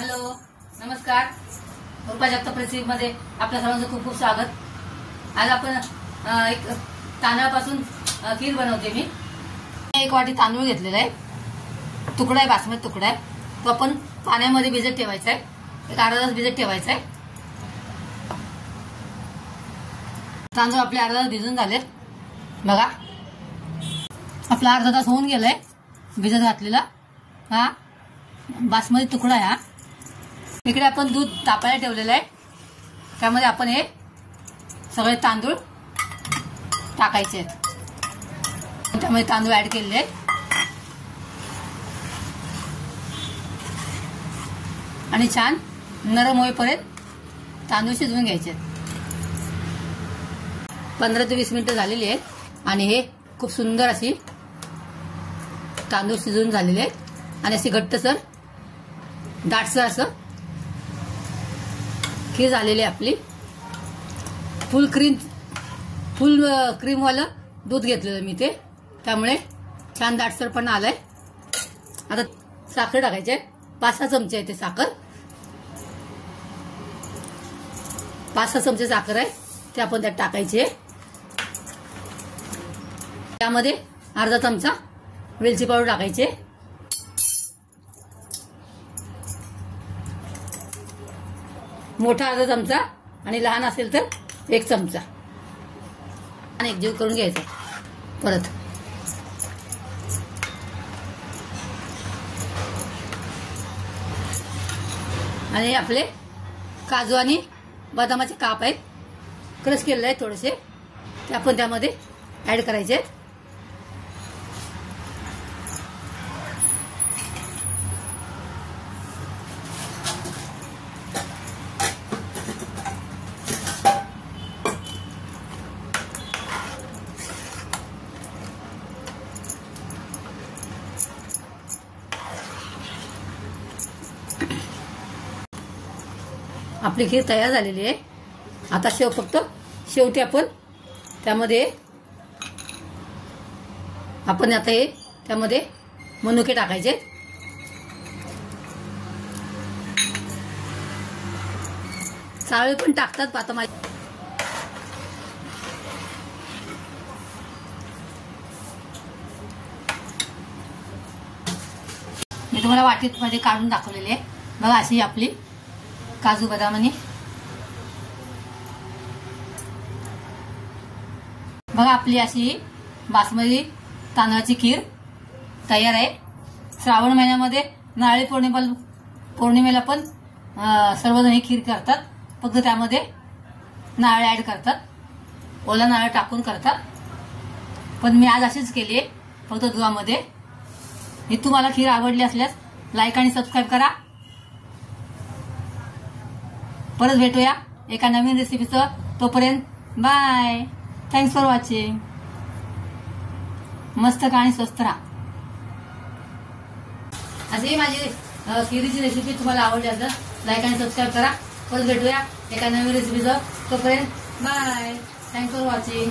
Hello, नमस्कार. रुपा जगताप रेसिपीमध्ये आपल्या सर्वांचं खूप खूप स्वागत. आज आपण एक तांदळापासून खीर बनवते. मी एक वाटी तांदूळ घेतलेला आहे. तुकडा आहे, बासमती तुकडा आहे. तो आपण पाण्यामध्ये भिजत ठेवायचा आहे. एक अर्धा तास भिजत ठेवायचा आहे. तांदूळ आपले अर्धा तास भिजून झालेत. बघा, आपला अर्धा तास होऊन गेलाय भिजत घातलेला. हा बासमती तुकडा आहे. हा इकडे आपण दूध तापायला ठेवलेलं आहे. त्यामध्ये आपण हे सगळे तांदूळ टाकायचे आहेत. त्यामध्ये तांदूळ ऍड केलेले आहेत आणि छान नरम होईपर्यंत तांदूळ शिजवून घ्यायचे. 15 ते 20 मिनिटं झालेली आहेत आणि हे खूप सुंदर अशी तांदूळ शिजवून झालेले आहेत आणि अशी घट्टसर दाटसर असं खीर झालेली आहे आपली. फुल क्रीम वालं दूध घेतलेलं मी, ते त्यामुळे छान दाटसरपणा आलाय. आता साखर टाकायचे. 5-6 चमचे आहे ते साखर. 5-6 चमचे साखर आहे ते आपण त्यात टाकायचे. त्यामध्ये अर्धा चमचा वेलची पावडर टाकायचे. मोठा अर्धा चमचा आणि लहान असेल तर 1 चमचा आणि एकजीव करून घ्यायचा. परत आणि आपले काजू आणि बदामाचे काप आहेत, क्रश केलेले आहेत थोडेसे, ते आपण त्यामध्ये ऍड करायचे आहेत. आपली खीर तयार झालेली आहे. आता फक्त शेवटी आपण त्यामध्ये हे त्यामध्ये मनुके टाकायचे. सावळे पण टाकतात आता मी तुम्हाला वाटीत मध्ये काढून दाखवलेली आहे. बघा, अशी आपली काजू बदामाने बघा आपली अशी बासमती तांदळाची खीर तयार आहे. श्रावण महिन्यामध्ये नारळी पौर्णिमेला पण सर्वजण ही खीर करतात. फक्त त्यामध्ये नारळ ऍड करतात, ओला नारळ टाकून करतात. पण मी आज अशीच केली आहे, फक्त दुधामध्ये. ही तुम्हाला खीर आवडली असल्यास लाईक आणि सबस्क्राईब करा. परत भेटूया एका नवीन रेसिपीसह. तोपर्यंत बाय. Thanks for watching. मस्त खा आणि स्वस्त राहा. अशी माझी खिरीची रेसिपी तुम्हाला आवडली असेल लाईक आणि सबस्क्राईब करा. परत भेटूया एका नवीन रेसिपीसह. तोपर्यंत बाय. Thanks for watching.